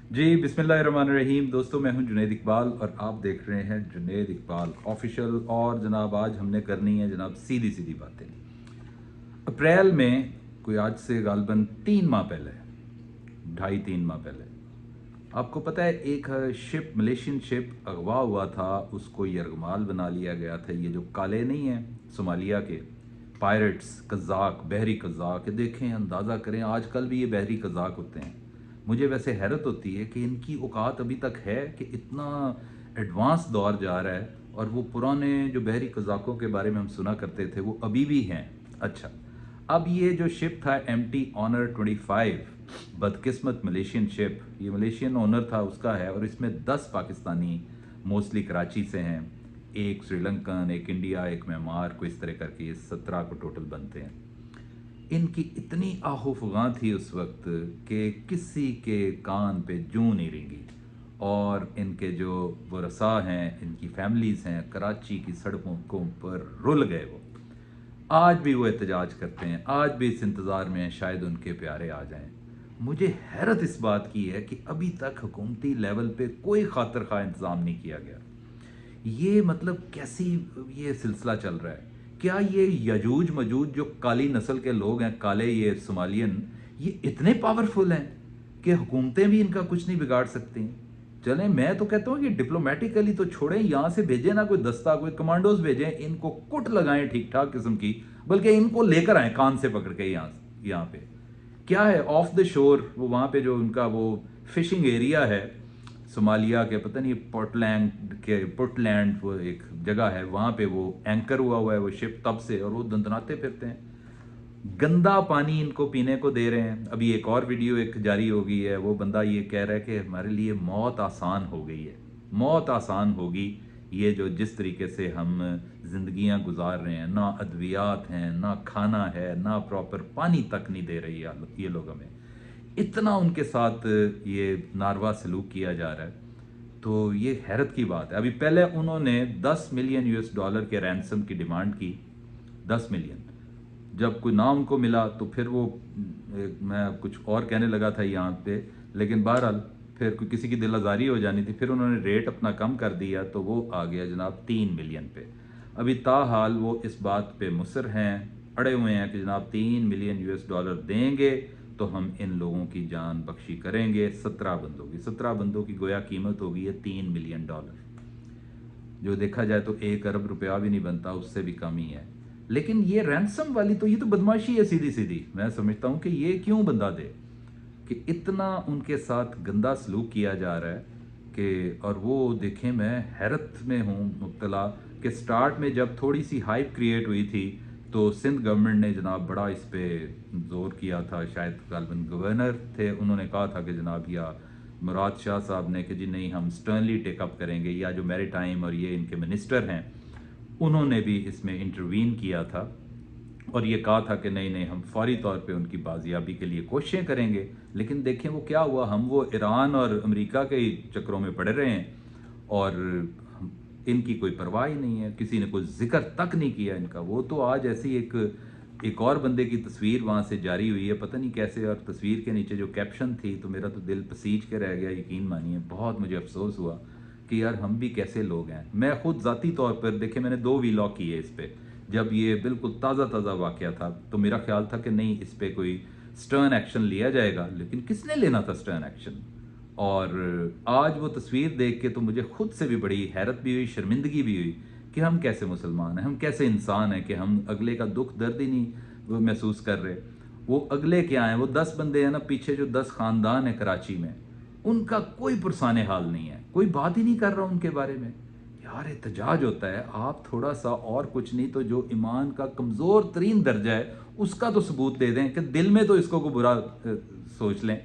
जी बिस्मिल्लाहिर्रहमानिर्रहीम। दोस्तों, मैं हूं जुनैद इकबाल और आप देख रहे हैं जुनैद इकबाल ऑफिशियल। और जनाब, आज हमने करनी है जनाब सीधी सीधी बातें। अप्रैल में, कोई आज से गालबन 3 माह पहले, 2.5-3 माह पहले, आपको पता है एक शिप, मलेशियन शिप अगवा हुआ था। उसको यरगमाल बना लिया गया था। ये जो काले नहीं हैं सोमालिया के पायरेट्स, कज़ाक, बहरी कज़ाक, देखें, अंदाज़ा करें, आजकल भी ये बहरी कज़ाक होते हैं। मुझे वैसे हैरत होती है कि इनकी औकात अभी तक है कि इतना एडवांस दौर जा रहा है, और वो पुराने जो बहरी कज़ाकों के बारे में हम सुना करते थे वो अभी भी हैं। अच्छा, अब ये जो शिप था MT ऑनर 25, बदकिस्मत मलेशियन शिप, ये मलेशियन ओनर था उसका है, और इसमें 10 पाकिस्तानी, मोस्टली कराची से हैं, एक श्रीलंकन, एक इंडिया, एक म्यांमार को, इस तरह करके ये 17 को टोटल बनते हैं। इनकी इतनी आहोफगां थी उस वक्त कि किसी के कान पे जूं नहीं रेंगी। और इनके जो वरसा हैं, इनकी फैमिलीज़ हैं, कराची की सड़कों पर रुल गए। वो आज भी वो एहतजाज करते हैं, आज भी इस इंतज़ार में हैं शायद उनके प्यारे आ जाएं। मुझे हैरत इस बात की है कि अभी तक हुकूमती लेवल पे कोई खातिर खा इंतज़ाम नहीं किया गया। ये मतलब कैसी ये सिलसिला चल रहा है? क्या ये यजूज मजूज जो काली नस्ल के लोग हैं, काले ये सोमालियन, ये इतने पावरफुल हैं कि हुकूमतें भी इनका कुछ नहीं बिगाड़ सकती? चलें, मैं तो कहता हूँ कि डिप्लोमेटिकली तो छोड़ें, यहाँ से भेजें ना कोई दस्ता, कोई कमांडोज भेजें, इनको कुट लगाएं ठीक ठाक किस्म की, बल्कि इनको लेकर आए कान से पकड़ के यहाँ पे। क्या है ऑफ द शोर, वो वहाँ पे जो उनका वो फिशिंग एरिया है सोमालिया के, पता नहीं पुर्टलैंड वो एक जगह है, वहाँ पे वो एंकर हुआ है वो शिप तब से, और वो दंदनाते फिरते हैं। गंदा पानी इनको पीने को दे रहे हैं। अभी एक और वीडियो एक जारी हो गई है, वो बंदा ये कह रहा है कि हमारे लिए मौत आसान हो गई है, मौत आसान होगी। ये जो जिस तरीके से हम जिंदगियां गुजार रहे हैं, ना अद्वियात हैं, ना खाना है, ना प्रॉपर पानी तक नहीं दे रही ये लोग हमें। इतना उनके साथ ये नारवा सलूक किया जा रहा है। तो ये हैरत की बात है। अभी पहले उन्होंने 10 मिलियन US डॉलर के रैंसम की डिमांड की, 10 मिलियन। जब कोई ना उनको मिला तो फिर वो मैं कुछ और कहने लगा था यहाँ पे, लेकिन बहरहाल फिर कोई किसी की दिल आज़ारी हो जानी थी, फिर उन्होंने रेट अपना कम कर दिया, तो वो आ गया जनाब 3 मिलियन पे। अभी ताहाल वो इस बात पे मुसर हैं, अड़े हुए हैं कि जनाब 3 मिलियन US डॉलर देंगे तो हम इन लोगों की जान बख्शी करेंगे। 17 बंदों की गोया कीमत होगी है 3 मिलियन डॉलर, जो देखा जाए तो 1 अरब रुपया भी नहीं बनता, उससे भी कम ही है। लेकिन ये रैंसम वाली तो, ये तो बदमाशी है सीधी सीधी। मैं समझता हूँ कि ये क्यों बंदा दे कि इतना उनके साथ गंदा सलूक किया जा रहा है कि, और वो देखें, मैं हैरत में हूँ मुब्तला कि स्टार्ट में जब थोड़ी सी हाइप क्रिएट हुई थी तो सिंध गवर्नमेंट ने जनाब बड़ा इस पे जोर किया था। शायद गालबन गवर्नर थे, उन्होंने कहा था कि जनाब, या मुराद शाह साहब ने, कि जी नहीं, हम स्टर्नली टेकअप करेंगे, या जो मैरी टाइम और ये इनके मिनिस्टर हैं उन्होंने भी इसमें इंटरवीन किया था और ये कहा था कि नहीं नहीं, हम फौरी तौर पे उनकी बाजियाबी के लिए कोशिशें करेंगे। लेकिन देखें वो क्या हुआ, हम वो ईरान और अमेरिका के ही चक्रों में पड़े रहे हैं, और इनकी कोई परवाह ही नहीं है, किसी ने कोई जिक्र तक नहीं किया इनका। वो तो आज ऐसी एक और बंदे की तस्वीर वहाँ से जारी हुई है, पता नहीं कैसे, और तस्वीर के नीचे जो कैप्शन थी तो मेरा तो दिल पसीज के रह गया, यकीन मानिए। बहुत मुझे अफसोस हुआ कि यार हम भी कैसे लोग हैं। मैं खुद ज़ाती तौर पर, देखे, मैंने 2 वीलॉग किए इस पर। जब ये बिल्कुल ताज़ा ताज़ा वाक़या था तो मेरा ख्याल था कि नहीं, इस पर कोई स्टर्न एक्शन लिया जाएगा, लेकिन किसने लेना था स्टर्न एक्शन? और आज वो तस्वीर देख के तो मुझे खुद से भी बड़ी हैरत भी हुई, शर्मिंदगी भी हुई कि हम कैसे मुसलमान हैं, हम कैसे इंसान हैं कि हम अगले का दुख दर्द ही नहीं वो महसूस कर रहे। वो अगले क्या हैं, वो 10 बंदे हैं ना पीछे, जो 10 ख़ानदान है कराची में, उनका कोई पुरसाने हाल नहीं है, कोई बात ही नहीं कर रहा उनके बारे में। यार एहतजाज होता है, आप थोड़ा सा और कुछ नहीं तो जो ईमान का कमज़ोर तरीन दर्जा है उसका तो सबूत दे दें कि दिल में तो इसको को बुरा सोच लें,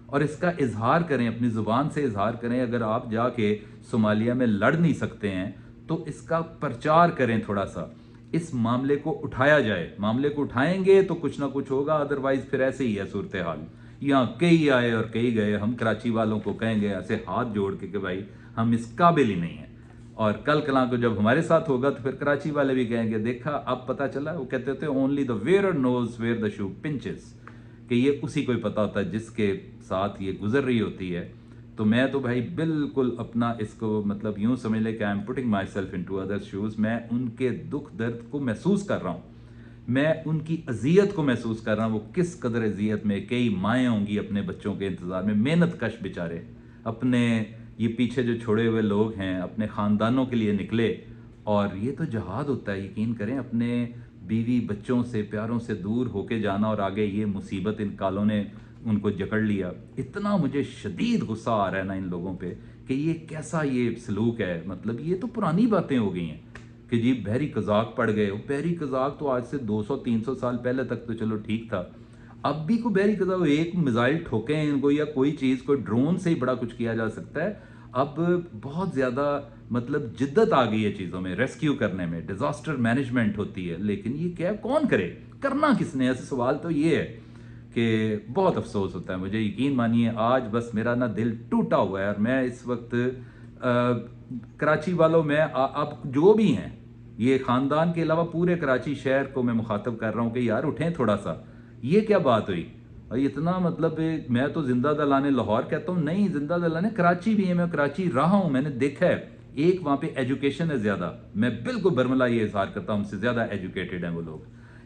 और इसका इजहार करें, अपनी ज़ुबान से इजहार करें। अगर आप जाके सोमालिया में लड़ नहीं सकते हैं तो इसका प्रचार करें, थोड़ा सा इस मामले को उठाया जाए। मामले को उठाएंगे तो कुछ ना कुछ होगा, अदरवाइज फिर ऐसे ही है सूरत हाल। यहाँ कई आए और कई गए, हम कराची वालों को कहेंगे ऐसे हाथ जोड़ के कि भाई हम इस काबिल ही नहीं हैं, और कल कला को जब हमारे साथ होगा तो फिर कराची वाले भी कहेंगे देखा अब पता चला। वो कहते थे only the wearer knows where the shoe pinches, कि ये उसी को ही पता होता है जिसके साथ ये गुजर रही होती है تو میں تو بھائی بالکل اپنا اس کو مطلب یوں سمجھ لے کہ I am putting myself into other shoes. میں ان کے دکھ درد کو محسوس کر رہا ہوں, میں ان کی اذیت کو محسوس کر رہا ہوں. وہ کس قدر اذیت میں, کئی مائیں ہوں گی اپنے بچوں کے انتظار میں, محنت کش بیچارے, اپنے یہ پیچھے جو چھوڑے ہوئے لوگ ہیں اپنے خاندانوں کے لیے نکلے. اور یہ تو جہاد ہوتا ہے, یقین کریں, اپنے بیوی بچوں سے پیاروں سے دور ہو کے جانا, اور آگے یہ مصیبت ان کالوں نے ان کو جکڑ لیا. اتنا مجھے شدید غصہ آ رہا ہے نا ان لوگوں پہ کہ یہ کیسا یہ سلوک ہے. مطلب یہ تو پرانی باتیں ہو گئی ہیں کہ جی بحری قزاق پڑ گئے. بحری قزاق تو آج سے 200-300 سال پہلے تک تو چلو ٹھیک تھا. اب بھی کوئی بحری قزاق, ایک میزائل ٹھوکیں ان کو یا کوئی چیز, کوئی ڈرون سے ہی بڑا کچھ کیا جا سکتا ہے. اب بہت زیادہ مطلب جدت آ گئی ہے چیزوں میں, ریسکیو کرنے میں, ڈیزاسٹر مینجمنٹ ہوتی ہے. لیکن یہ کیا کون کرے, کرنا کس نے؟ ایسے سوال تو یہ ہے کہ بہت افسوس ہوتا ہے مجھے. یقین مانیے آج بس میرا نا دل ٹوٹا ہوا ہے. اور میں اس وقت کراچی والوں میں اب جو بھی ہیں, یہ خاندان کے علاوہ پورے کراچی شہر کو میں مخاطب کر رہا ہوں کہ یار اٹھیں تھوڑا سا. یہ کیا بات ہوئی؟ اور اتنا مطلب میں تو زندہ دلانے لاہور کہتا ہوں, نہیں, زندہ دلانے کراچی بھی ہے. میں کراچی رہا ہوں, میں نے دیکھا ہے. ایک وہاں پہ ایجوکیشن ہے زیادہ, میں بالکل برملا یہ اظہار کرتا ہوں, ہم سے زیادہ ایجوکیٹڈ ہیں وہ لوگ.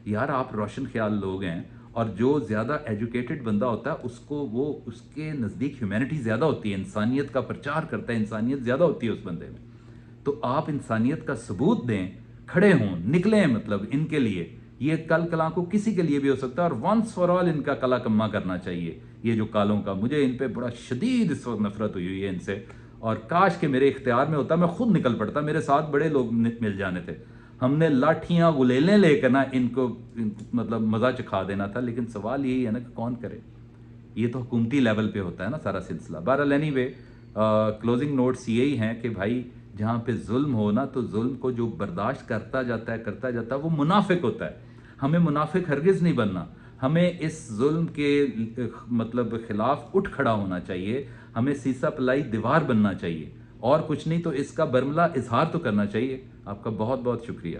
یار آپ روشن خیال لوگ ہیں, اور جو زیادہ ایجوکیٹڈ بندہ ہوتا ہے اس کو وہ اس کے نزدیک ہیومینٹی زیادہ ہوتی ہے, انسانیت کا پرچار کرتا ہے, انسانیت زیادہ ہوتی ہے اس بندے میں. تو آپ انسانیت کا ثبوت دیں, کھڑے ہوں, نکلیں. مطلب ان کے لیے یہ کل کلاں کو کسی کے لیے بھی ہو سکتا ہے, اور ونس فار آل ان کا کلا کما کرنا چاہیے. یہ جو کالوں کا, مجھے ان پہ بڑا شدید اس وقت نفرت ہوئی ہے ان سے. اور کاش کہ میرے اختیار میں ہوتا, میں خود نکل پڑتا. میرے ساتھ بڑے لوگ مل جانے تھے, ہم نے لاٹھیاں غلیلیں لے کر نا ان کو مطلب مزہ چکھا دینا تھا. لیکن سوال یہی ہے نا کہ کون کرے, یہ تو حکومتی لیول پہ ہوتا ہے نا سارا سلسلہ. بہرحال اینی وے, کلوزنگ نوٹس یہی ہیں کہ بھائی جہاں پہ ظلم ہو نا, تو ظلم کو جو برداشت کرتا جاتا ہے وہ منافق ہوتا ہے. ہمیں منافق ہرگز نہیں بننا. ہمیں اس ظلم کے مطلب خلاف اٹھ کھڑا ہونا چاہیے. ہمیں سیسا پلائی دیوار بننا چاہیے, اور کچھ نہیں تو اس کا برملا اظہار تو کرنا چاہیے. آپ کا بہت بہت شکریہ.